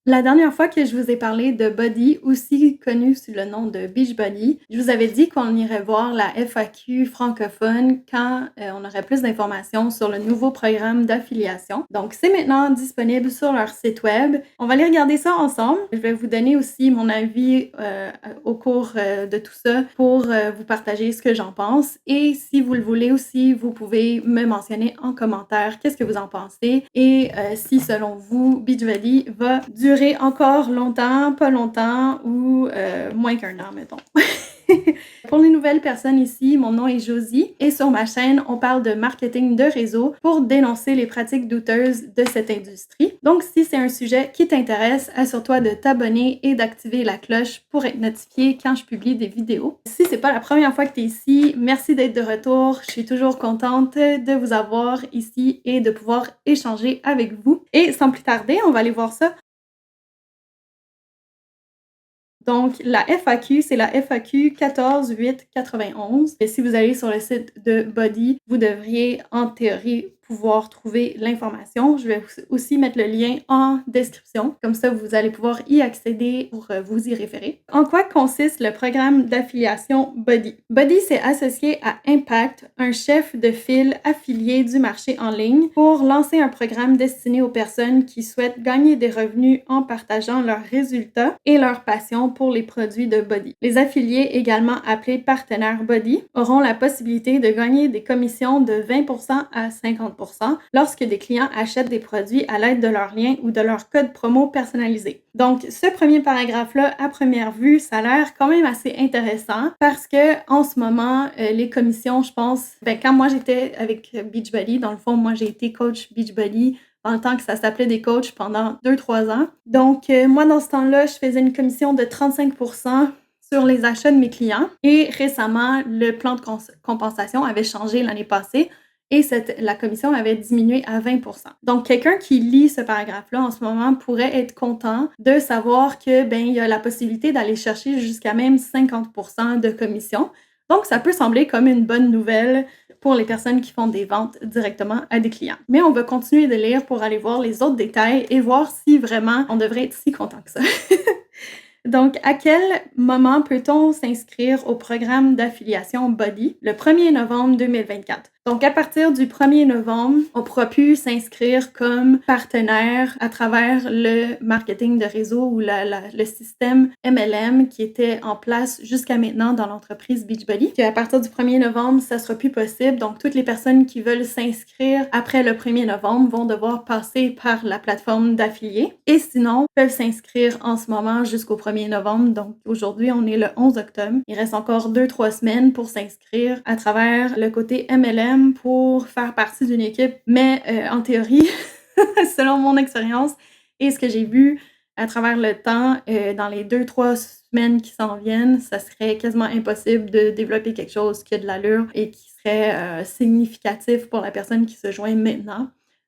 La dernière fois que je vous ai parlé de Buddy, aussi connu sous le nom de Beachbody, je vous avais dit qu'on irait voir la FAQ francophone quand on aurait plus d'informations sur le nouveau programme d'affiliation. Donc, c'est maintenant disponible sur leur site web. On va aller regarder ça ensemble. Je vais vous donner aussi mon avis au cours de tout ça pour vous partager ce que j'en pense. Et si vous le voulez aussi, vous pouvez me mentionner en commentaire qu'est-ce que vous en pensez et si selon vous, Beachbody va durer encore longtemps, pas longtemps ou moins qu'un an, mettons. Pour les nouvelles personnes ici, mon nom est Josie et sur ma chaîne, on parle de marketing de réseau pour dénoncer les pratiques douteuses de cette industrie. Donc, si c'est un sujet qui t'intéresse, assure-toi de t'abonner et d'activer la cloche pour être notifié quand je publie des vidéos. Si c'est pas la première fois que tu es ici, merci d'être de retour. Je suis toujours contente de vous avoir ici et de pouvoir échanger avec vous. Et sans plus tarder, on va aller voir ça. Donc, la FAQ, c'est la FAQ 14891. Et si vous allez sur le site de Buddy, vous devriez, en théorie, pouvoir trouver l'information. Je vais aussi mettre le lien en description. Comme ça, vous allez pouvoir y accéder pour vous y référer. En quoi consiste le programme d'affiliation Buddy? Buddy s'est associé à Impact, un chef de file affilié du marché en ligne, pour lancer un programme destiné aux personnes qui souhaitent gagner des revenus en partageant leurs résultats et leur passion pour les produits de Buddy. Les affiliés, également appelés partenaires Buddy, auront la possibilité de gagner des commissions de 20% à 50% lorsque des clients achètent des produits à l'aide de leur lien ou de leur code promo personnalisé. Donc, ce premier paragraphe-là, à première vue, ça a l'air quand même assez intéressant parce que en ce moment, les commissions, je pense, quand moi j'étais avec Beachbody, dans le fond, moi j'ai été coach Beachbody dans le temps que ça s'appelait des coachs pendant 2-3 ans. Donc, moi, dans ce temps-là, je faisais une commission de 35% sur les achats de mes clients. Et récemment, le plan de compensation avait changé l'année passée et la commission avait diminué à 20%. Donc, quelqu'un qui lit ce paragraphe-là en ce moment pourrait être content de savoir que, il y a la possibilité d'aller chercher jusqu'à même 50% de commission. Donc, ça peut sembler comme une bonne nouvelle pour les personnes qui font des ventes directement à des clients. Mais on va continuer de lire pour aller voir les autres détails et voir si vraiment on devrait être si content que ça. Donc, à quel moment peut-on s'inscrire au programme d'affiliation Buddy? Le 1er novembre 2024. Donc, à partir du 1er novembre, on pourra plus s'inscrire comme partenaire à travers le marketing de réseau ou le système MLM qui était en place jusqu'à maintenant dans l'entreprise Beachbody. Puis à partir du 1er novembre, ça sera plus possible. Donc, toutes les personnes qui veulent s'inscrire après le 1er novembre vont devoir passer par la plateforme d'affiliés. Et sinon, peuvent s'inscrire en ce moment jusqu'au 1er novembre. Donc, aujourd'hui, on est le 11 octobre. Il reste encore 2-3 semaines pour s'inscrire à travers le côté MLM pour faire partie d'une équipe. Mais en théorie, selon mon expérience et ce que j'ai vu à travers le temps, dans les 2-3 semaines qui s'en viennent, ça serait quasiment impossible de développer quelque chose qui a de l'allure et qui serait significatif pour la personne qui se joint maintenant.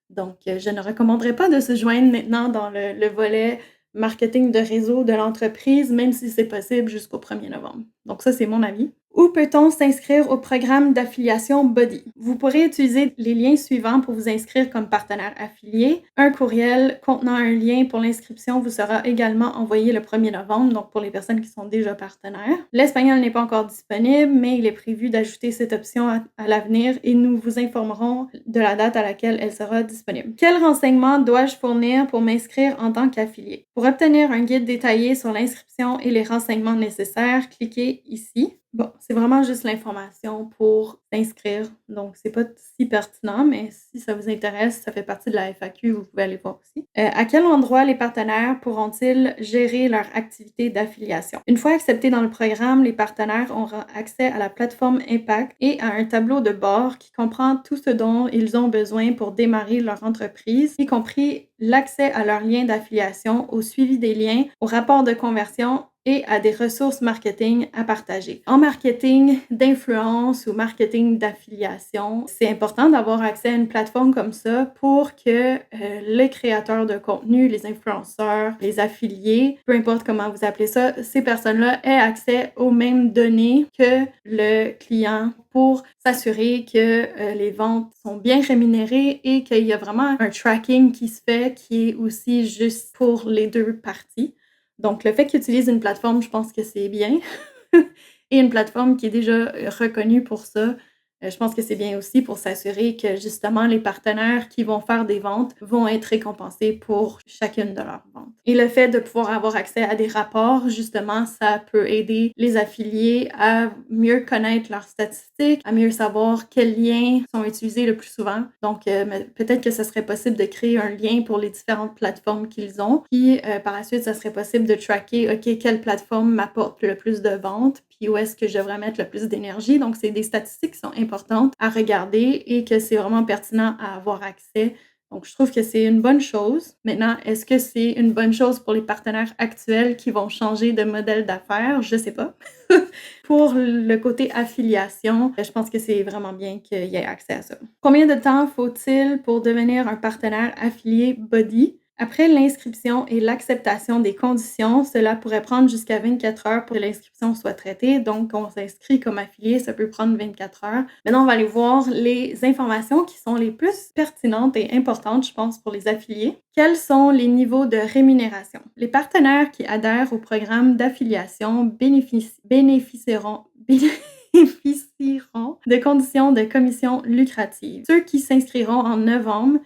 Donc, je ne recommanderais pas de se joindre maintenant dans le volet marketing de réseau de l'entreprise, même si c'est possible jusqu'au 1er novembre. Donc ça, c'est mon avis. Où peut-on s'inscrire au programme d'affiliation Buddy? Vous pourrez utiliser les liens suivants pour vous inscrire comme partenaire affilié. Un courriel contenant un lien pour l'inscription vous sera également envoyé le 1er novembre, donc pour les personnes qui sont déjà partenaires. L'espagnol n'est pas encore disponible, mais il est prévu d'ajouter cette option à l'avenir et nous vous informerons de la date à laquelle elle sera disponible. Quels renseignements dois-je fournir pour m'inscrire en tant qu'affilié? Pour obtenir un guide détaillé sur l'inscription et les renseignements nécessaires, cliquez ici. Bon, c'est vraiment juste l'information pour s'inscrire, donc c'est pas si pertinent, mais si ça vous intéresse, ça fait partie de la FAQ, vous pouvez aller voir aussi. À quel endroit les partenaires pourront-ils gérer leur activité d'affiliation? Une fois acceptés dans le programme, les partenaires auront accès à la plateforme Impact et à un tableau de bord qui comprend tout ce dont ils ont besoin pour démarrer leur entreprise, y compris l'accès à leurs liens d'affiliation, au suivi des liens, au rapport de conversion et à des ressources marketing à partager. En marketing d'influence ou marketing d'affiliation, c'est important d'avoir accès à une plateforme comme ça pour que les créateurs de contenu, les influenceurs, les affiliés, peu importe comment vous appelez ça, ces personnes-là aient accès aux mêmes données que le client pour s'assurer que les ventes sont bien rémunérées et qu'il y a vraiment un tracking qui se fait qui est aussi juste pour les deux parties. Donc, le fait qu'ils utilisent une plateforme, je pense que c'est bien. Et une plateforme qui est déjà reconnue pour ça, je pense que c'est bien aussi pour s'assurer que justement les partenaires qui vont faire des ventes vont être récompensés pour chacune de leurs ventes. Et le fait de pouvoir avoir accès à des rapports, justement, ça peut aider les affiliés à mieux connaître leurs statistiques, à mieux savoir quels liens sont utilisés le plus souvent. Donc, peut-être que ce serait possible de créer un lien pour les différentes plateformes qu'ils ont. Puis, par la suite, ça serait possible de tracker, OK, quelle plateforme m'apporte le plus de ventes, puis où est-ce que je devrais mettre le plus d'énergie. Donc, c'est des statistiques qui sont importantes à regarder et que c'est vraiment pertinent à avoir accès. Donc, je trouve que c'est une bonne chose. Maintenant, est-ce que c'est une bonne chose pour les partenaires actuels qui vont changer de modèle d'affaires? Je sais pas. Pour le côté affiliation, je pense que c'est vraiment bien qu'il y ait accès à ça. Combien de temps faut-il pour devenir un partenaire affilié Body? Après l'inscription et l'acceptation des conditions, cela pourrait prendre jusqu'à 24 heures pour que l'inscription soit traitée. Donc, on s'inscrit comme affilié, ça peut prendre 24 heures. Maintenant, on va aller voir les informations qui sont les plus pertinentes et importantes, je pense, pour les affiliés. Quels sont les niveaux de rémunération? Les partenaires qui adhèrent au programme d'affiliation bénéficieront de conditions de commission lucratives. Ceux qui s'inscriront en novembre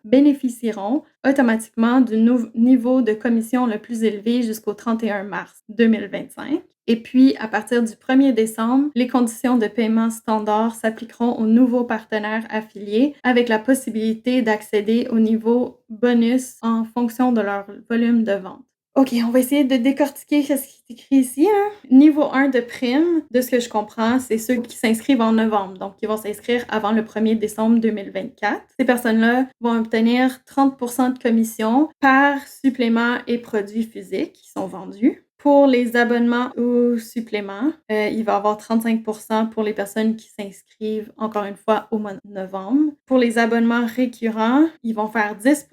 bénéficieront automatiquement du niveau de commission le plus élevé jusqu'au 31 mars 2025. Et puis, à partir du 1er décembre, les conditions de paiement standard s'appliqueront aux nouveaux partenaires affiliés avec la possibilité d'accéder au niveau bonus en fonction de leur volume de vente. OK, on va essayer de décortiquer ce qui est écrit ici. Niveau 1 de prime, de ce que je comprends, c'est ceux qui s'inscrivent en novembre. Donc, ils vont s'inscrire avant le 1er décembre 2024. Ces personnes-là vont obtenir 30% de commission par supplément et produits physiques qui sont vendus. Pour les abonnements ou suppléments, il va y avoir 35% pour les personnes qui s'inscrivent, encore une fois, au mois de novembre. Pour les abonnements récurrents, ils vont faire 10%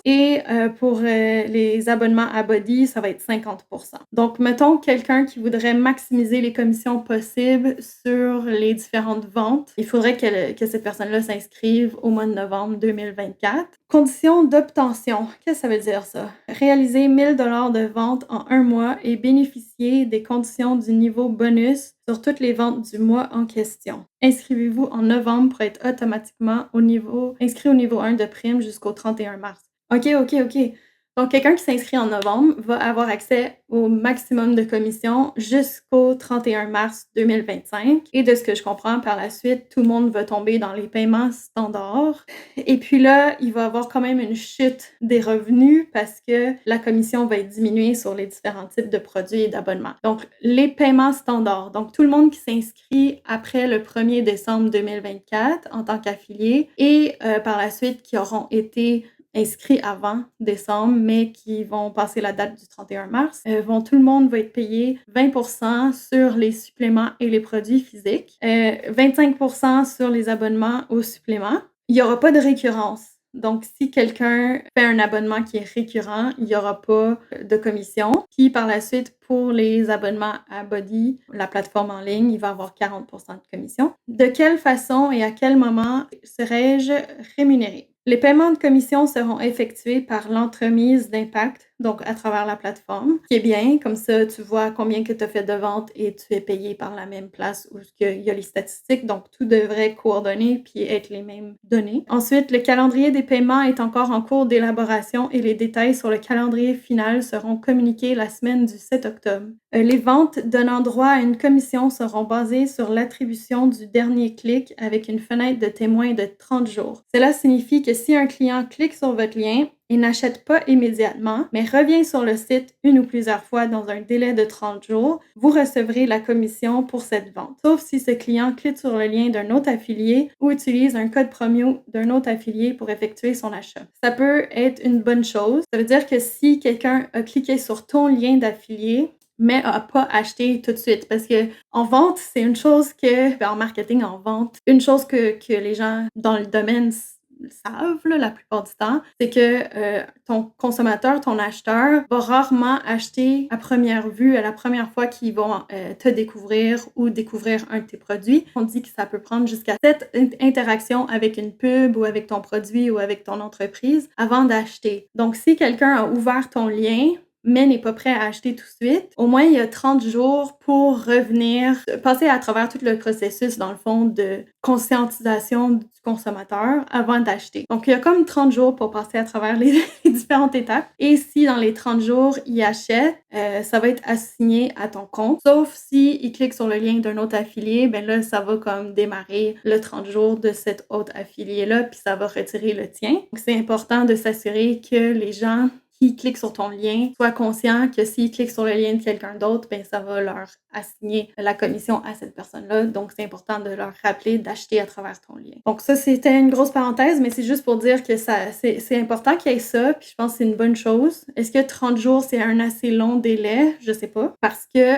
et pour les abonnements à Body, ça va être 50%. Donc, mettons quelqu'un qui voudrait maximiser les commissions possibles sur les différentes ventes. Il faudrait que cette personne-là s'inscrive au mois de novembre 2024. Conditions d'obtention. Qu'est-ce que ça veut dire, ça? Réaliser 1 000 $ de vente en un mois et bénéficier des conditions du niveau bonus sur toutes les ventes du mois en question. Inscrivez-vous en novembre pour être automatiquement inscrit au niveau 1 de prime jusqu'au 31 mars. OK. Donc, quelqu'un qui s'inscrit en novembre va avoir accès au maximum de commissions jusqu'au 31 mars 2025. Et de ce que je comprends, par la suite, tout le monde va tomber dans les paiements standards. Et puis là, il va y avoir quand même une chute des revenus parce que la commission va être diminuée sur les différents types de produits et d'abonnements. Donc, les paiements standards. Donc, tout le monde qui s'inscrit après le 1er décembre 2024 en tant qu'affilié et par la suite qui auront été inscrits avant décembre, mais qui vont passer la date du 31 mars, tout le monde va être payé 20% sur les suppléments et les produits physiques, 25% sur les abonnements aux suppléments. Il n'y aura pas de récurrence. Donc, si quelqu'un fait un abonnement qui est récurrent, il n'y aura pas de commission. Puis, par la suite, pour les abonnements à Body, la plateforme en ligne, il va y avoir 40% de commission. De quelle façon et à quel moment serai-je rémunérée? Les paiements de commission seront effectués par l'entremise d'impact, donc à travers la plateforme, qui est bien. Comme ça, tu vois combien que tu as fait de ventes et tu es payé par la même place où il y a les statistiques. Donc, tout devrait coordonner puis être les mêmes données. Ensuite, le calendrier des paiements est encore en cours d'élaboration et les détails sur le calendrier final seront communiqués la semaine du 7 octobre. Les ventes donnant droit à une commission seront basées sur l'attribution du dernier clic avec une fenêtre de témoin de 30 jours. Cela signifie que si un client clique sur votre lien et n'achète pas immédiatement, mais revient sur le site une ou plusieurs fois dans un délai de 30 jours, vous recevrez la commission pour cette vente. Sauf si ce client clique sur le lien d'un autre affilié ou utilise un code promo d'un autre affilié pour effectuer son achat. Ça peut être une bonne chose. Ça veut dire que si quelqu'un a cliqué sur ton lien d'affilié, mais n'a pas acheté tout de suite. Parce que en vente, c'est une chose que, en marketing, en vente, une chose que les gens dans le domaine savent là, la plupart du temps, c'est que ton consommateur, ton acheteur, va rarement acheter à première vue, à la première fois qu'ils vont te découvrir ou découvrir un de tes produits. On dit que ça peut prendre jusqu'à 7 interactions avec une pub ou avec ton produit ou avec ton entreprise avant d'acheter. Donc, si quelqu'un a ouvert ton lien, mais n'est pas prêt à acheter tout de suite, au moins il y a 30 jours pour revenir, passer à travers tout le processus, dans le fond, de conscientisation du consommateur avant d'acheter. Donc, il y a comme 30 jours pour passer à travers les différentes étapes. Et si dans les 30 jours, il achète, ça va être assigné à ton compte. Sauf si il clique sur le lien d'un autre affilié, ben là, ça va comme démarrer le 30 jours de cet autre affilié-là, puis ça va retirer le tien. Donc, c'est important de s'assurer que les gens qui cliquent sur ton lien soient conscients que s'ils cliquent sur le lien de quelqu'un d'autre, ben ça va leur assigner la commission à cette personne-là. Donc, c'est important de leur rappeler d'acheter à travers ton lien. Donc, ça, c'était une grosse parenthèse, mais c'est juste pour dire que c'est important qu'il y ait ça, puis je pense que c'est une bonne chose. Est-ce que 30 jours, c'est un assez long délai? Je sais pas. Parce que,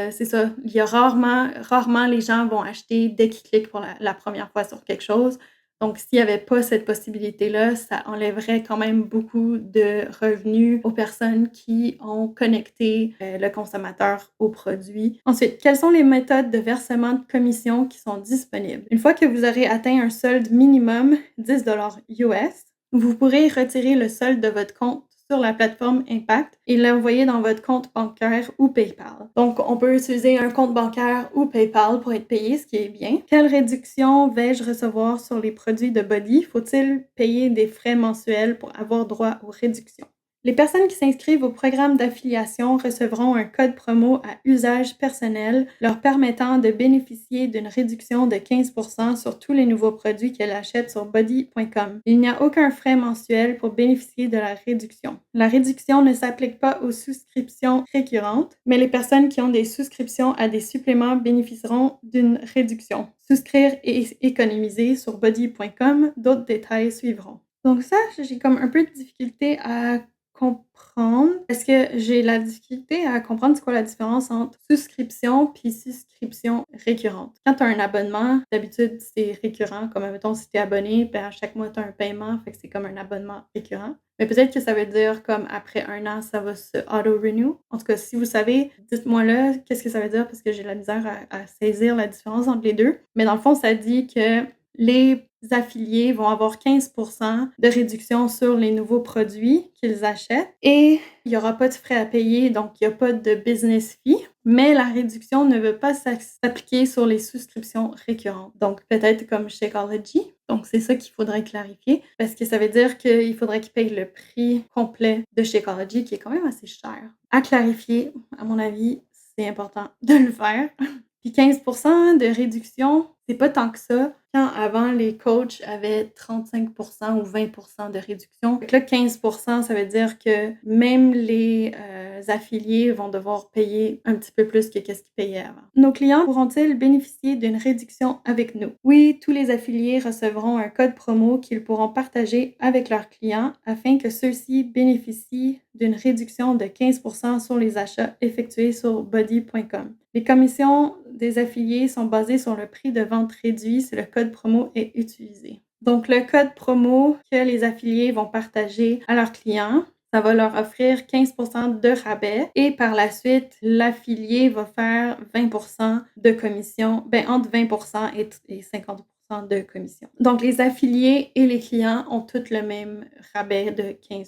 c'est ça, il y a rarement les gens vont acheter dès qu'ils cliquent pour la première fois sur quelque chose. Donc, s'il n'y avait pas cette possibilité-là, ça enlèverait quand même beaucoup de revenus aux personnes qui ont connecté le consommateur au produit. Ensuite, quelles sont les méthodes de versement de commission qui sont disponibles? Une fois que vous aurez atteint un solde minimum 10 US, vous pourrez retirer le solde de votre compte sur la plateforme Impact et l'envoyer dans votre compte bancaire ou PayPal. Donc, on peut utiliser un compte bancaire ou PayPal pour être payé, ce qui est bien. Quelle réduction vais-je recevoir sur les produits de Body? Faut-il payer des frais mensuels pour avoir droit aux réductions? Les personnes qui s'inscrivent au programme d'affiliation recevront un code promo à usage personnel leur permettant de bénéficier d'une réduction de 15% sur tous les nouveaux produits qu'elles achètent sur body.com. Il n'y a aucun frais mensuel pour bénéficier de la réduction. La réduction ne s'applique pas aux souscriptions récurrentes, mais les personnes qui ont des souscriptions à des suppléments bénéficieront d'une réduction. Souscrire et économiser sur body.com, d'autres détails suivront. Donc ça, j'ai comme un peu de difficulté à comprendre parce que j'ai la difficulté à comprendre c'est quoi la différence entre souscription puis souscription récurrente. Quand tu as un abonnement, d'habitude, c'est récurrent. Comme, mettons, si tu es abonné, ben, à chaque mois, tu as un paiement, fait que c'est comme un abonnement récurrent. Mais peut-être que ça veut dire comme après un an, ça va se auto-renew. En tout cas, si vous savez, dites-moi là, qu'est-ce que ça veut dire parce que j'ai la misère à saisir la différence entre les deux. Mais dans le fond, ça dit que les affiliés vont avoir 15% de réduction sur les nouveaux produits qu'ils achètent et il n'y aura pas de frais à payer, donc il n'y a pas de business fee, mais la réduction ne veut pas s'appliquer sur les souscriptions récurrentes. Donc peut-être comme Shakeology. Donc c'est ça qu'il faudrait clarifier parce que ça veut dire qu'il faudrait qu'ils payent le prix complet de Shakeology qui est quand même assez cher. À clarifier, à mon avis, c'est important de le faire. Puis 15% de réduction, c'est pas tant que ça. Quand avant, les coachs avaient 35% ou 20% de réduction. Donc là, 15%, ça veut dire que même les affiliés vont devoir payer un petit peu plus que ce qu'ils payaient avant. Nos clients pourront-ils bénéficier d'une réduction avec nous? Oui, tous les affiliés recevront un code promo qu'ils pourront partager avec leurs clients afin que ceux-ci bénéficient d'une réduction de 15% sur les achats effectués sur body.com. Les commissions des affiliés sont basées sur le prix de vente réduit si le code promo est utilisé. Donc, le code promo que les affiliés vont partager à leurs clients, ça va leur offrir 15% de rabais et par la suite, l'affilié va faire 20% de commission, entre 20% et 50% de commission. Donc, les affiliés et les clients ont tous le même rabais de 15%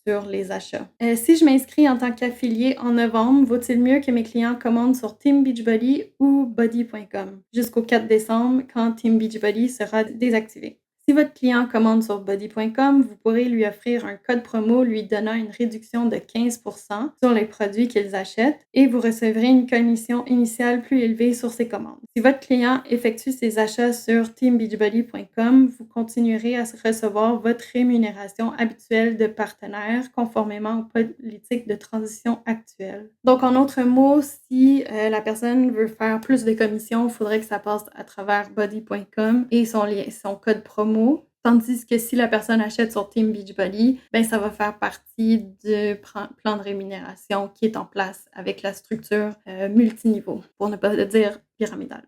sur les achats. Si je m'inscris en tant qu'affilié en novembre, vaut-il mieux que mes clients commandent sur Team Beachbody ou Body.com jusqu'au 4 décembre quand Team Beachbody sera désactivé? Si votre client commande sur body.com, vous pourrez lui offrir un code promo lui donnant une réduction de 15% sur les produits qu'ils achètent et vous recevrez une commission initiale plus élevée sur ses commandes. Si votre client effectue ses achats sur teambeachbody.com, vous continuerez à recevoir votre rémunération habituelle de partenaire conformément aux politiques de transition actuelles. Donc, en d'autres mots, si la personne veut faire plus de commissions, il faudrait que ça passe à travers body.com et son code promo. Tandis que si la personne achète sur Team Beachbody, ben ça va faire partie du plan de rémunération qui est en place avec la structure multiniveau, pour ne pas dire pyramidale.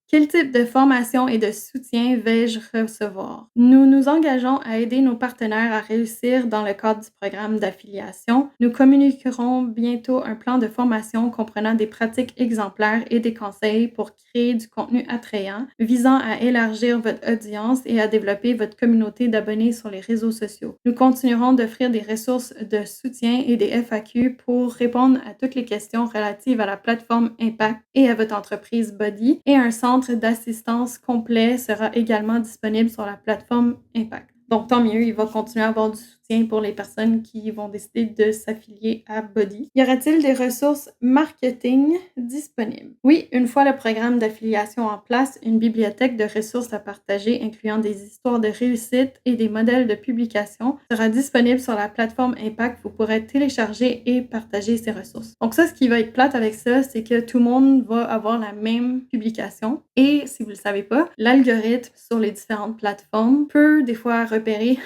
Quel type de formation et de soutien vais-je recevoir? Nous nous engageons à aider nos partenaires à réussir dans le cadre du programme d'affiliation. Nous communiquerons bientôt un plan de formation comprenant des pratiques exemplaires et des conseils pour créer du contenu attrayant, visant à élargir votre audience et à développer votre communauté d'abonnés sur les réseaux sociaux. Nous continuerons d'offrir des ressources de soutien et des FAQ pour répondre à toutes les questions relatives à la plateforme Impact et à votre entreprise Body, et un centre d'assistance complet sera également disponible sur la plateforme Impact. Donc, tant mieux, il va continuer à avoir du soutien pour les personnes qui vont décider de s'affilier à Body. Y aura-t-il des ressources marketing disponibles? Oui, une fois le programme d'affiliation en place, une bibliothèque de ressources à partager incluant des histoires de réussite et des modèles de publication sera disponible sur la plateforme Impact. Vous pourrez télécharger et partager ces ressources. Donc ça, ce qui va être plate avec ça, c'est que tout le monde va avoir la même publication. Et si vous ne le savez pas, l'algorithme sur les différentes plateformes peut des fois repérer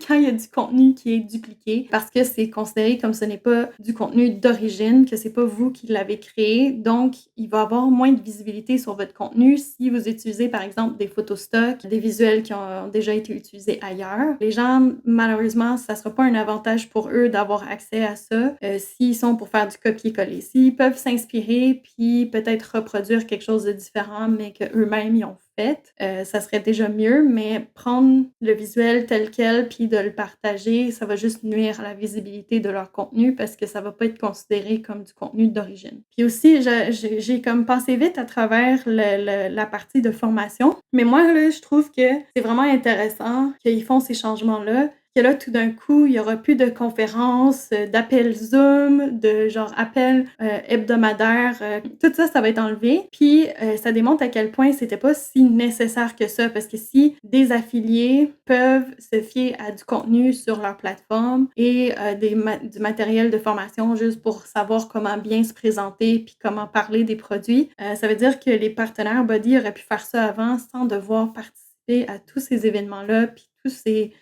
quand il y a du contenu qui est dupliqué parce que c'est considéré comme ce n'est pas du contenu d'origine, que c'est pas vous qui l'avez créé. Donc, il va avoir moins de visibilité sur votre contenu si vous utilisez par exemple des photos stock, des visuels qui ont déjà été utilisés ailleurs. Les gens, malheureusement, ça sera pas un avantage pour eux d'avoir accès à ça s'ils sont pour faire du copier-coller. S'ils peuvent s'inspirer puis peut-être reproduire quelque chose de différent, mais qu'eux-mêmes y ont fait, ça serait déjà mieux, mais prendre le visuel tel quel puis de le partager, ça va juste nuire à la visibilité de leur contenu parce que ça va pas être considéré comme du contenu d'origine. Puis aussi, j'ai comme passé vite à travers la partie de formation, mais moi, là, je trouve que c'est vraiment intéressant qu'ils font ces changements-là, que là, tout d'un coup, il y aura plus de conférences, d'appels Zoom, de genre appels hebdomadaires. Tout ça, ça va être enlevé. Puis, ça démontre à quel point c'était pas si nécessaire que ça. Parce que si des affiliés peuvent se fier à du contenu sur leur plateforme et du matériel de formation juste pour savoir comment bien se présenter puis comment parler des produits, ça veut dire que les partenaires Body auraient pu faire ça avant sans devoir participer à tous ces événements-là puis tous ces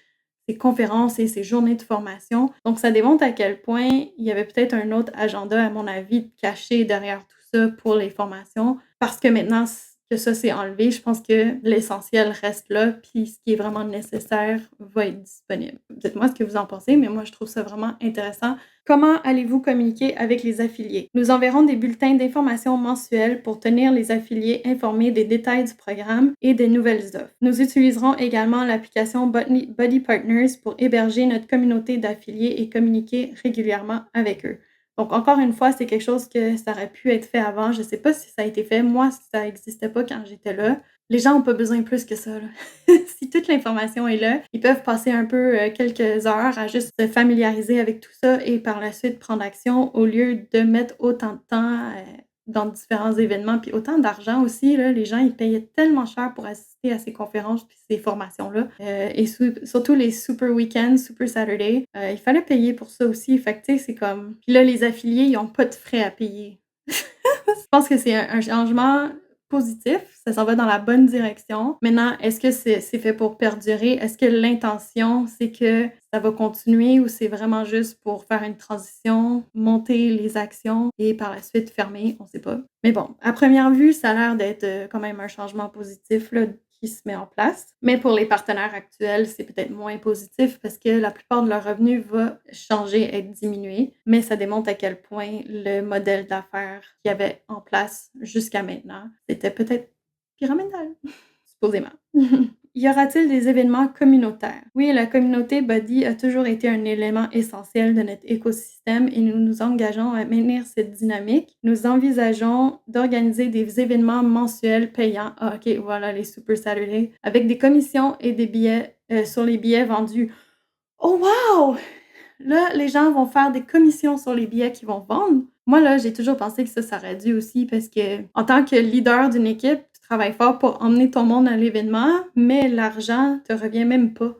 conférences et ces journées de formation. Donc, ça démontre à quel point il y avait peut-être un autre agenda, à mon avis, caché derrière tout ça pour les formations. Parce que maintenant que ça s'est enlevé, je pense que l'essentiel reste là, puis ce qui est vraiment nécessaire va être disponible. Dites-moi ce que vous en pensez, mais moi, je trouve ça vraiment intéressant. Comment allez-vous communiquer avec les affiliés? Nous enverrons des bulletins d'information mensuels pour tenir les affiliés informés des détails du programme et des nouvelles offres. Nous utiliserons également l'application Body Partners pour héberger notre communauté d'affiliés et communiquer régulièrement avec eux. Donc, encore une fois, c'est quelque chose que ça aurait pu être fait avant. Je ne sais pas si ça a été fait. Moi, ça n'existait pas quand j'étais là. Les gens n'ont pas besoin de plus que ça, là. Si toute l'information est là, ils peuvent passer un peu quelques heures à juste se familiariser avec tout ça et par la suite prendre action au lieu de mettre autant de temps dans différents événements puis autant d'argent aussi, là. Les gens, ils payaient tellement cher pour assister à ces conférences puis ces formations-là. Et surtout les Super Weekends, Super Saturday, il fallait payer pour ça aussi. Fait que, tu sais, c'est comme... Puis là, les affiliés, ils n'ont pas de frais à payer. Je pense que c'est un changement positif, ça s'en va dans la bonne direction. Maintenant, est-ce que c'est fait pour perdurer? Est-ce que l'intention, c'est que ça va continuer ou c'est vraiment juste pour faire une transition, monter les actions et par la suite fermer? On ne sait pas. Mais bon, à première vue, ça a l'air d'être quand même un changement positif là, qui se met en place. Mais pour les partenaires actuels, c'est peut-être moins positif parce que la plupart de leurs revenus va changer, être diminué. Mais ça démontre à quel point le modèle d'affaires qu'il y avait en place jusqu'à maintenant, c'était peut-être pyramidal, supposément. y aura-t-il des événements communautaires? Oui, la communauté Buddy a toujours été un élément essentiel de notre écosystème et nous nous engageons à maintenir cette dynamique. Nous envisageons d'organiser des événements mensuels payants. Ah, OK, voilà les Super Saturday, avec des commissions et des billets sur les billets vendus. Oh wow! Là, les gens vont faire des commissions sur les billets qu'ils vont vendre. Moi, là, j'ai toujours pensé que ça aurait dû aussi parce que, en tant que leader d'une équipe, tu travailles fort pour emmener ton monde à l'événement, mais l'argent te revient même pas.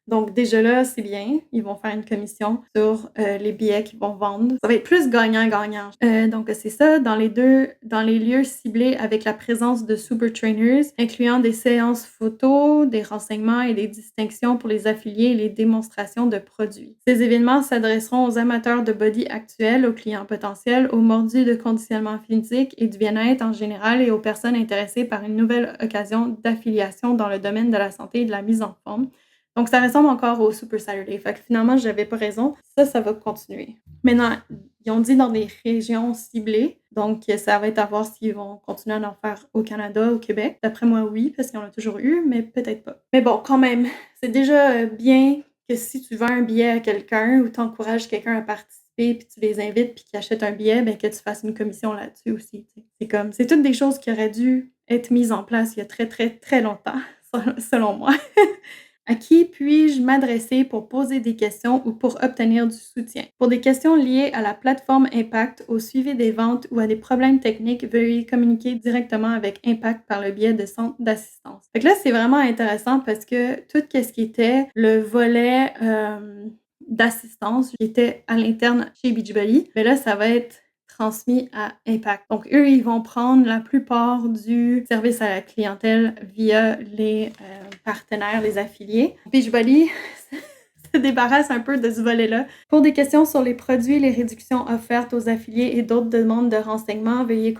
Donc déjà là, c'est bien. Ils vont faire une commission sur les billets qu'ils vont vendre. Ça va être plus gagnant-gagnant. Donc c'est ça, dans les lieux ciblés avec la présence de super trainers, incluant des séances photos, des renseignements et des distinctions pour les affiliés et les démonstrations de produits. Ces événements s'adresseront aux amateurs de body actuels, aux clients potentiels, aux mordus de conditionnement physique et du bien-être en général et aux personnes intéressées par une nouvelle occasion d'affiliation dans le domaine de la santé et de la mise en forme. Donc, ça ressemble encore au Super Saturday. Fait que finalement, j'avais pas raison. Ça va continuer. Maintenant, ils ont dit dans des régions ciblées. Donc, ça va être à voir s'ils vont continuer à en faire au Canada, au Québec. D'après moi, oui, parce qu'il y en a toujours eu, mais peut-être pas. Mais bon, quand même, c'est déjà bien que si tu vends un billet à quelqu'un ou t'encourages quelqu'un à participer, puis tu les invites, puis qu'ils achètent un billet, ben que tu fasses une commission là-dessus aussi. C'est toutes des choses qui auraient dû être mises en place il y a très, très, très longtemps, selon moi. À qui puis-je m'adresser pour poser des questions ou pour obtenir du soutien? Pour des questions liées à la plateforme Impact, au suivi des ventes ou à des problèmes techniques, veuillez communiquer directement avec Impact par le biais de centres d'assistance. Fait que là, c'est vraiment intéressant parce que tout ce qui était le volet d'assistance qui était à l'interne chez Beachbody, mais là, ça va être transmis à Impact. Donc, eux, ils vont prendre la plupart du service à la clientèle via les partenaires, les affiliés. Beachbody se débarrasse un peu de ce volet-là. Pour des questions sur les produits, les réductions offertes aux affiliés et d'autres demandes de renseignements, veuillez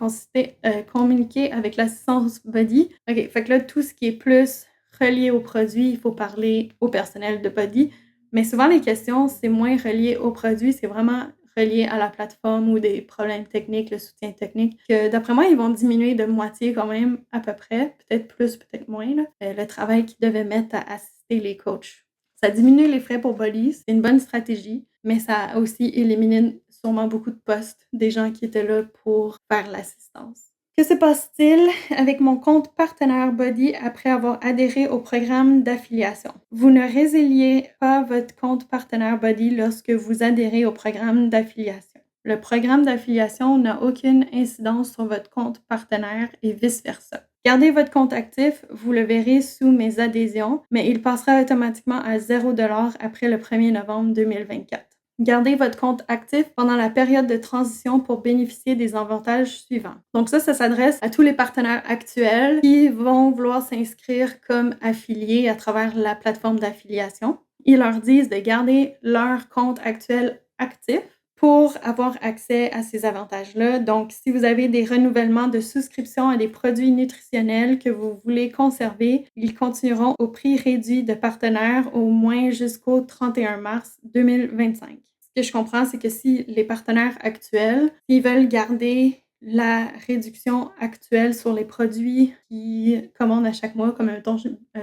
communiquer avec l'assistance Body. OK, fait que là, tout ce qui est plus relié aux produits, il faut parler au personnel de Body. Mais souvent, les questions, c'est moins relié aux produits, c'est vraiment relié à la plateforme ou des problèmes techniques, le soutien technique, que d'après moi, ils vont diminuer de moitié quand même, à peu près, peut-être plus, peut-être moins, là, le travail qu'ils devaient mettre à assister les coachs. Ça diminue les frais pour Body, c'est une bonne stratégie, mais ça a aussi éliminé sûrement beaucoup de postes des gens qui étaient là pour faire l'assistance. Que se passe-t-il avec mon compte partenaire Body après avoir adhéré au programme d'affiliation? Vous ne résiliez pas votre compte partenaire Body lorsque vous adhérez au programme d'affiliation. Le programme d'affiliation n'a aucune incidence sur votre compte partenaire et vice-versa. Gardez votre compte actif, vous le verrez sous mes adhésions, mais il passera automatiquement à 0$ après le 1er novembre 2024. Gardez votre compte actif pendant la période de transition pour bénéficier des avantages suivants. Donc ça s'adresse à tous les partenaires actuels qui vont vouloir s'inscrire comme affiliés à travers la plateforme d'affiliation. Ils leur disent de garder leur compte actuel actif pour avoir accès à ces avantages-là. Donc, si vous avez des renouvellements de souscription à des produits nutritionnels que vous voulez conserver, ils continueront au prix réduit de partenaires au moins jusqu'au 31 mars 2025. Ce que je comprends, c'est que si les partenaires actuels, ils veulent garder la réduction actuelle sur les produits qu'ils commandent à chaque mois, comme mettons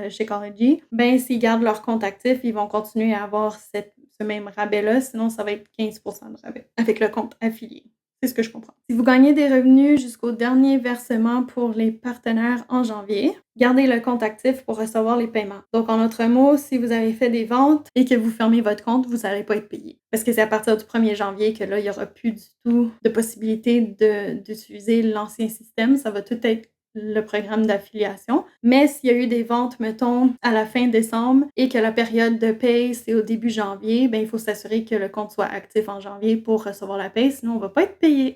chez Collegy, ben s'ils gardent leur compte actif, ils vont continuer à avoir ce même rabais-là, sinon ça va être 15% de rabais avec le compte affilié. C'est ce que je comprends. Si vous gagnez des revenus jusqu'au dernier versement pour les partenaires en janvier, gardez le compte actif pour recevoir les paiements. Donc, en d'autres mots, si vous avez fait des ventes et que vous fermez votre compte, vous n'allez pas être payé. Parce que c'est à partir du 1er janvier que là, il n'y aura plus du tout de possibilité d'utiliser l'ancien système. Ça va tout être le programme d'affiliation. Mais s'il y a eu des ventes, mettons, à la fin décembre et que la période de paye, c'est au début janvier, ben il faut s'assurer que le compte soit actif en janvier pour recevoir la paye, sinon on ne va pas être payé.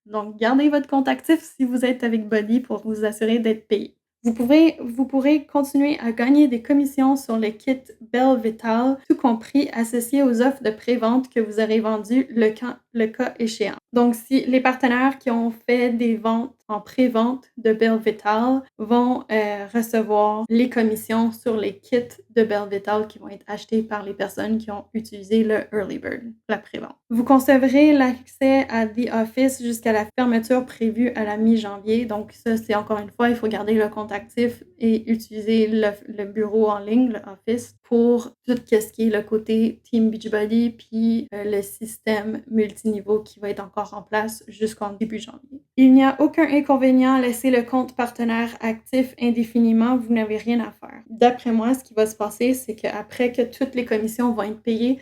Donc, gardez votre compte actif si vous êtes avec Body pour vous assurer d'être payé. Vous pourrez continuer à gagner des commissions sur les kits Bell Vital, tout compris associés aux offres de pré-vente que vous aurez vendues le cas échéant. Donc, si les partenaires qui ont fait des ventes en pré-vente de Belle Vital vont recevoir les commissions sur les kits de Belle Vital qui vont être achetés par les personnes qui ont utilisé le Early Bird, la pré-vente. Vous conserverez l'accès à The Office jusqu'à la fermeture prévue à la mi-janvier. Donc ça, c'est encore une fois, il faut garder le compte actif et utiliser le bureau en ligne, le Office, pour tout ce qui est le côté Team Beachbody puis le système multiniveau qui va être encore en place jusqu'en début janvier. Il n'y a aucun inconvénient à laisser le compte partenaire actif indéfiniment, vous n'avez rien à faire. D'après moi, ce qui va se passer, c'est qu'après que toutes les commissions vont être payées,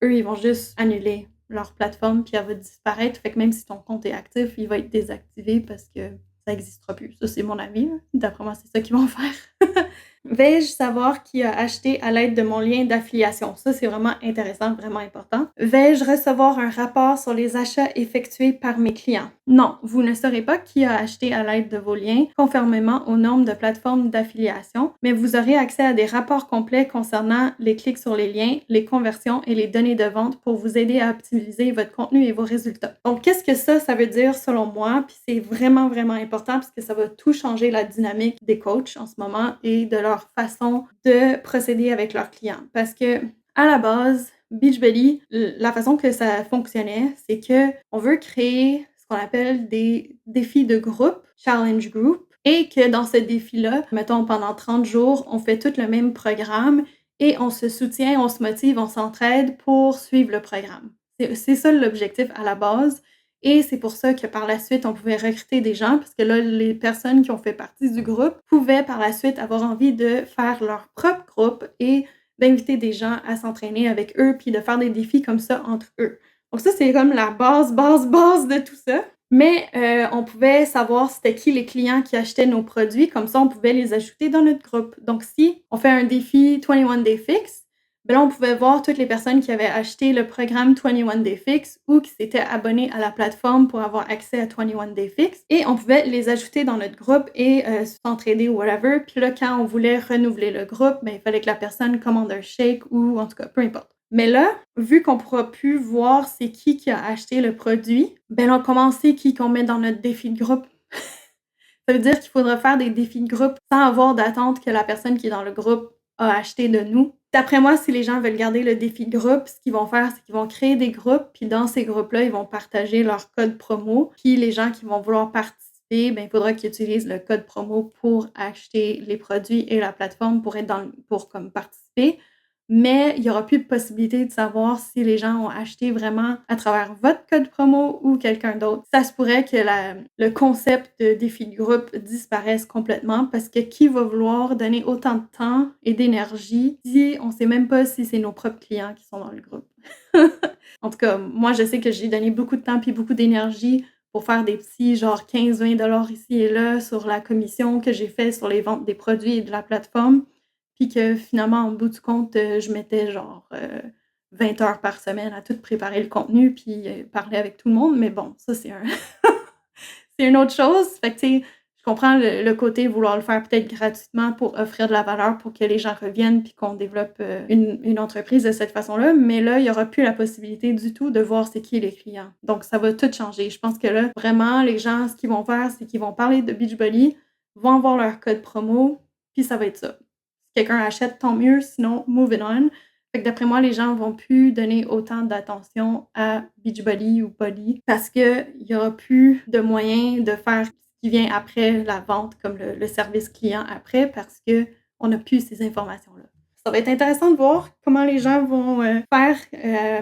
eux, ils vont juste annuler leur plateforme puis elle va disparaître. Fait que même si ton compte est actif, il va être désactivé parce que ça n'existera plus. Ça, c'est mon avis. D'après moi, c'est ça qu'ils vont faire. Vais-je savoir qui a acheté à l'aide de mon lien d'affiliation? Ça, c'est vraiment intéressant, vraiment important. Vais-je recevoir un rapport sur les achats effectués par mes clients? Non, vous ne saurez pas qui a acheté à l'aide de vos liens, conformément aux normes de plateforme d'affiliation, mais vous aurez accès à des rapports complets concernant les clics sur les liens, les conversions et les données de vente pour vous aider à optimiser votre contenu et vos résultats. Donc, qu'est-ce que ça veut dire selon moi? Puis c'est vraiment, vraiment important parce que ça va tout changer la dynamique des coachs en ce moment et de leur façon de procéder avec leurs clients. Parce que, à la base, Beachbody, la façon que ça fonctionnait, c'est que on veut créer ce qu'on appelle des défis de groupe, challenge group, et que dans ce défi-là, mettons pendant 30 jours, on fait tout le même programme et on se soutient, on se motive, on s'entraide pour suivre le programme. C'est ça l'objectif à la base. Et c'est pour ça que par la suite, on pouvait recruter des gens parce que là, les personnes qui ont fait partie du groupe pouvaient par la suite avoir envie de faire leur propre groupe et d'inviter des gens à s'entraîner avec eux puis de faire des défis comme ça entre eux. Donc ça, c'est comme la base de tout ça. Mais on pouvait savoir c'était qui les clients qui achetaient nos produits. Comme ça, on pouvait les ajouter dans notre groupe. Donc si on fait un défi 21 Day Fix, ben là, on pouvait voir toutes les personnes qui avaient acheté le programme 21 Day Fix ou qui s'étaient abonnées à la plateforme pour avoir accès à 21 Day Fix. Et on pouvait les ajouter dans notre groupe et s'entraider ou whatever. Puis là, quand on voulait renouveler le groupe, ben, il fallait que la personne commande un shake ou en tout cas, peu importe. Mais là, vu qu'on ne pourra plus voir c'est qui a acheté le produit, ben là, on commence qui qu'on met dans notre défi de groupe. Ça veut dire qu'il faudra faire des défis de groupe sans avoir d'attente que la personne qui est dans le groupe a acheté de nous. D'après moi, si les gens veulent garder le défi de groupe, ce qu'ils vont faire, c'est qu'ils vont créer des groupes, puis dans ces groupes-là, ils vont partager leur code promo. Puis les gens qui vont vouloir participer, ben, il faudra qu'ils utilisent le code promo pour acheter les produits et la plateforme pour être pour comme participer. Mais il n'y aura plus de possibilité de savoir si les gens ont acheté vraiment à travers votre code promo ou quelqu'un d'autre. Ça se pourrait que le concept de défi de groupe disparaisse complètement parce que qui va vouloir donner autant de temps et d'énergie si on ne sait même pas si c'est nos propres clients qui sont dans le groupe? En tout cas, moi, je sais que j'ai donné beaucoup de temps et beaucoup d'énergie pour faire des petits genre 15-20 $ ici et là sur la commission que j'ai fait sur les ventes des produits et de la plateforme. Puis que finalement, en bout du compte, je mettais genre 20 heures par semaine à tout préparer le contenu puis parler avec tout le monde. Mais bon, ça, c'est c'est une autre chose. Fait que, tu sais, je comprends le côté vouloir le faire peut-être gratuitement pour offrir de la valeur pour que les gens reviennent puis qu'on développe une entreprise de cette façon-là. Mais là, il n'y aura plus la possibilité du tout de voir c'est qui les clients. Donc, ça va tout changer. Je pense que là, vraiment, les gens, ce qu'ils vont faire, c'est qu'ils vont parler de Beachbody, vont avoir leur code promo, puis ça va être ça. Si quelqu'un achète, tant mieux. Sinon, moving on. Fait que d'après moi, les gens vont plus donner autant d'attention à Beachbody ou Body parce qu'il n'y aura plus de moyens de faire ce qui vient après la vente, comme le service client après, parce qu'on n'a plus ces informations-là. Ça va être intéressant de voir comment les gens vont faire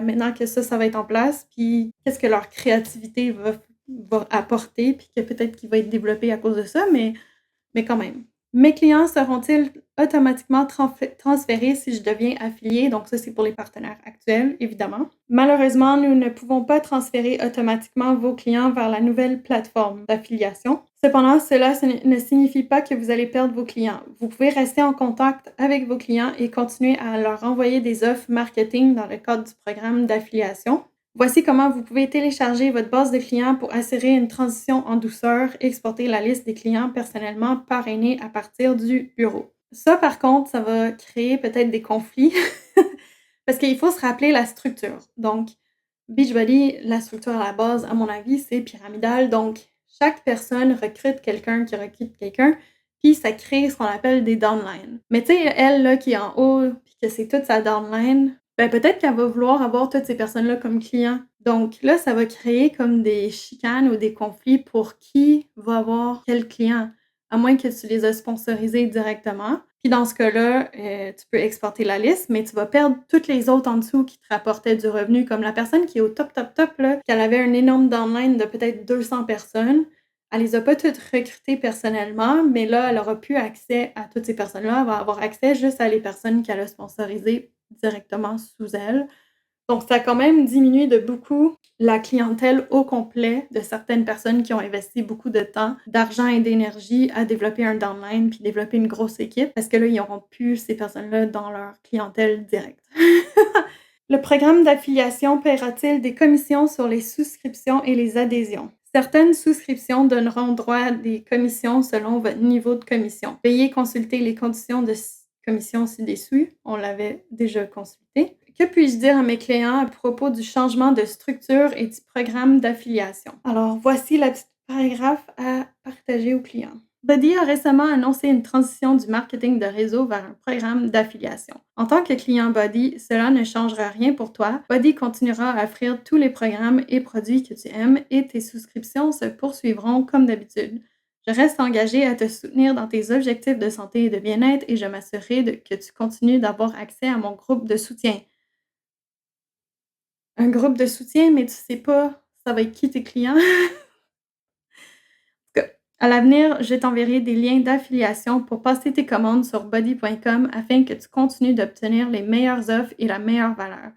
maintenant que ça va être en place, puis qu'est-ce que leur créativité va apporter, puis que peut-être qu'il va être développé à cause de ça, mais quand même. Mes clients seront-ils automatiquement transférés si je deviens affilié? Donc ça, c'est pour les partenaires actuels, évidemment. Malheureusement, nous ne pouvons pas transférer automatiquement vos clients vers la nouvelle plateforme d'affiliation. Cependant, cela ne signifie pas que vous allez perdre vos clients. Vous pouvez rester en contact avec vos clients et continuer à leur envoyer des offres marketing dans le cadre du programme d'affiliation. Voici comment vous pouvez télécharger votre base de clients pour assurer une transition en douceur et exporter la liste des clients personnellement parrainés à partir du bureau. Ça, par contre, ça va créer peut-être des conflits parce qu'il faut se rappeler la structure. Donc, Beachbody, la structure à la base, à mon avis, c'est pyramidal. Donc, chaque personne recrute quelqu'un qui recrute quelqu'un, puis ça crée ce qu'on appelle des downlines. Mais tu sais, elle là qui est en haut, puis que c'est toute sa downline, ben peut-être qu'elle va vouloir avoir toutes ces personnes-là comme clients. Donc là, ça va créer comme des chicanes ou des conflits pour qui va avoir quel client, à moins que tu les aies sponsorisés directement. Puis dans ce cas-là, tu peux exporter la liste, mais tu vas perdre toutes les autres en dessous qui te rapportaient du revenu, comme la personne qui est au top, top, top, là, qu'elle avait un énorme downline de peut-être 200 personnes. Elle les a pas toutes recrutées personnellement, mais là, elle aura plus accès à toutes ces personnes-là. Elle va avoir accès juste à les personnes qu'elle a sponsorisées directement sous elle. Donc, ça a quand même diminué de beaucoup la clientèle au complet de certaines personnes qui ont investi beaucoup de temps, d'argent et d'énergie à développer un downline puis développer une grosse équipe parce que là, ils n'auront plus ces personnes-là dans leur clientèle directe. Le programme d'affiliation paiera-t-il des commissions sur les souscriptions et les adhésions? Certaines souscriptions donneront droit à des commissions selon votre niveau de commission. Veuillez consulter les conditions de commission ci-dessous. On l'avait déjà consulté. Que puis-je dire à mes clients à propos du changement de structure et du programme d'affiliation? Alors, voici la petite paragraphe à partager aux clients. Buddy a récemment annoncé une transition du marketing de réseau vers un programme d'affiliation. En tant que client Buddy, cela ne changera rien pour toi. Buddy continuera à offrir tous les programmes et produits que tu aimes et tes souscriptions se poursuivront comme d'habitude. Je reste engagée à te soutenir dans tes objectifs de santé et de bien-être et je m'assurerai que tu continues d'avoir accès à mon groupe de soutien. Un groupe de soutien, mais tu sais pas ça va être qui tes clients? Que à l'avenir, je t'enverrai des liens d'affiliation pour passer tes commandes sur buddy.com afin que tu continues d'obtenir les meilleures offres et la meilleure valeur.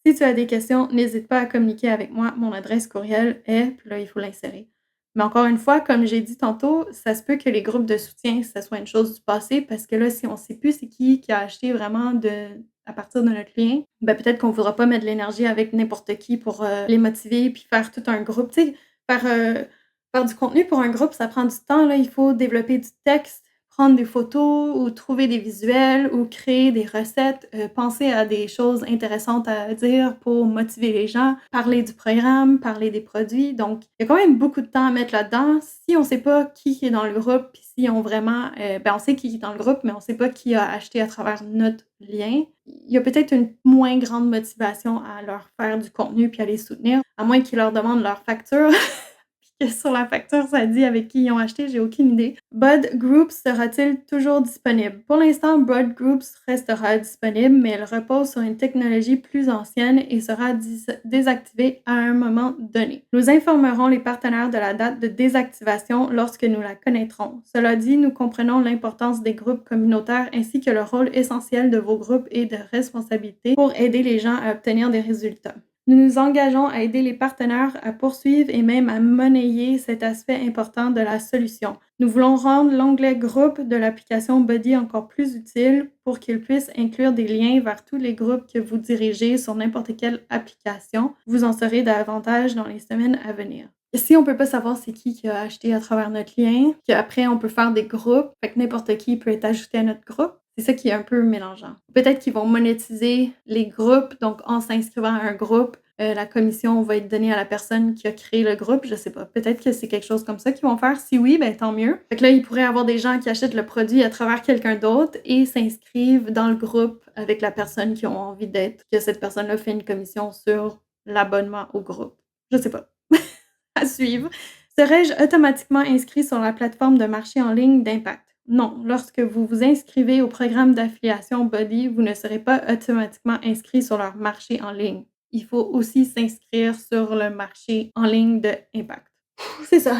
Si tu as des questions, n'hésite pas à communiquer avec moi. Mon adresse courriel est, puis là, il faut l'insérer. Mais encore une fois, comme j'ai dit tantôt, ça se peut que les groupes de soutien, ça soit une chose du passé parce que là, si on ne sait plus c'est qui a acheté vraiment à partir de notre lien, ben peut-être qu'on ne voudra pas mettre de l'énergie avec n'importe qui pour les motiver puis faire tout un groupe. Tu sais, faire faire du contenu pour un groupe, ça prend du temps, là. Il faut développer du texte, prendre des photos ou trouver des visuels ou créer des recettes, penser à des choses intéressantes à dire pour motiver les gens, parler du programme, parler des produits. Donc, il y a quand même beaucoup de temps à mettre là-dedans. Si on ne sait pas qui est dans le groupe, puis si on vraiment, on sait qui est dans le groupe, mais on ne sait pas qui a acheté à travers notre lien, il y a peut-être une moins grande motivation à leur faire du contenu puis à les soutenir, à moins qu'ils leur demandent leur facture. Que sur la facture, ça dit avec qui ils ont acheté, j'ai aucune idée. Bud Groups sera-t-il toujours disponible? Pour l'instant, Bud Groups restera disponible, mais elle repose sur une technologie plus ancienne et sera désactivée à un moment donné. Nous informerons les partenaires de la date de désactivation lorsque nous la connaîtrons. Cela dit, nous comprenons l'importance des groupes communautaires ainsi que le rôle essentiel de vos groupes et de responsabilité pour aider les gens à obtenir des résultats. Nous nous engageons à aider les partenaires à poursuivre et même à monnayer cet aspect important de la solution. Nous voulons rendre l'onglet Groupe de l'application Buddy encore plus utile pour qu'il puisse inclure des liens vers tous les groupes que vous dirigez sur n'importe quelle application. Vous en saurez davantage dans les semaines à venir. Si on peut pas savoir c'est qui a acheté à travers notre lien, qu'après on peut faire des groupes, fait que n'importe qui peut être ajouté à notre groupe, c'est ça qui est un peu mélangeant. Peut-être qu'ils vont monétiser les groupes, donc en s'inscrivant à un groupe, la commission va être donnée à la personne qui a créé le groupe, je sais pas. Peut-être que c'est quelque chose comme ça qu'ils vont faire. Si oui, ben tant mieux. Fait que là, il pourrait y avoir des gens qui achètent le produit à travers quelqu'un d'autre et s'inscrivent dans le groupe avec la personne qui ont envie d'être, que cette personne-là fait une commission sur l'abonnement au groupe. Je sais pas. À suivre. Serais-je automatiquement inscrit sur la plateforme de marché en ligne d'Impact? Non. Lorsque vous vous inscrivez au programme d'affiliation Buddy, vous ne serez pas automatiquement inscrit sur leur marché en ligne. Il faut aussi s'inscrire sur le marché en ligne de Impact. C'est ça.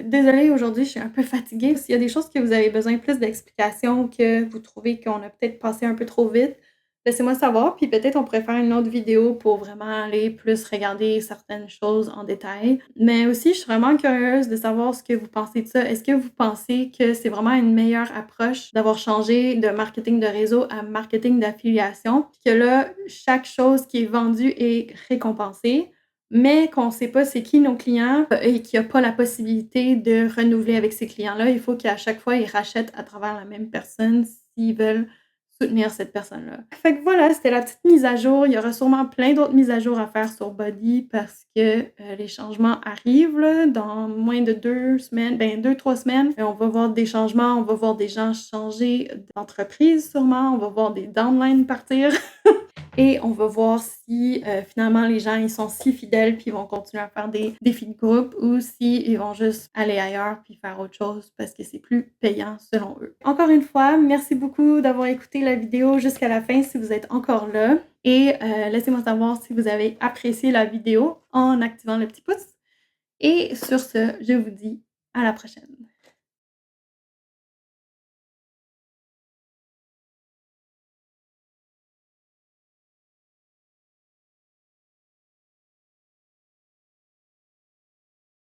Désolée, aujourd'hui, je suis un peu fatiguée. S'il y a des choses que vous avez besoin plus d'explications, que vous trouvez qu'on a peut-être passé un peu trop vite, laissez-moi savoir, puis peut-être on pourrait faire une autre vidéo pour vraiment aller plus regarder certaines choses en détail. Mais aussi, je suis vraiment curieuse de savoir ce que vous pensez de ça. Est-ce que vous pensez que c'est vraiment une meilleure approche d'avoir changé de marketing de réseau à marketing d'affiliation? Que là, chaque chose qui est vendue est récompensée, mais qu'on ne sait pas c'est qui nos clients et qu'il n'y a pas la possibilité de renouveler avec ces clients-là. Il faut qu'à chaque fois, ils rachètent à travers la même personne s'ils veulent soutenir cette personne-là. Fait que voilà, c'était la petite mise à jour. Il y aura sûrement plein d'autres mises à jour à faire sur Body parce que les changements arrivent là, dans moins de 2 semaines, ben 2-3 semaines. On va voir des changements, on va voir des gens changer d'entreprise sûrement, on va voir des downlines partir. Et on va voir si finalement les gens ils sont si fidèles puis ils vont continuer à faire des défis de groupe ou si ils vont juste aller ailleurs puis faire autre chose parce que c'est plus payant selon eux. Encore une fois, merci beaucoup d'avoir écouté la vidéo jusqu'à la fin si vous êtes encore là. Et laissez-moi savoir si vous avez apprécié la vidéo en activant le petit pouce. Et sur ce, je vous dis à la prochaine.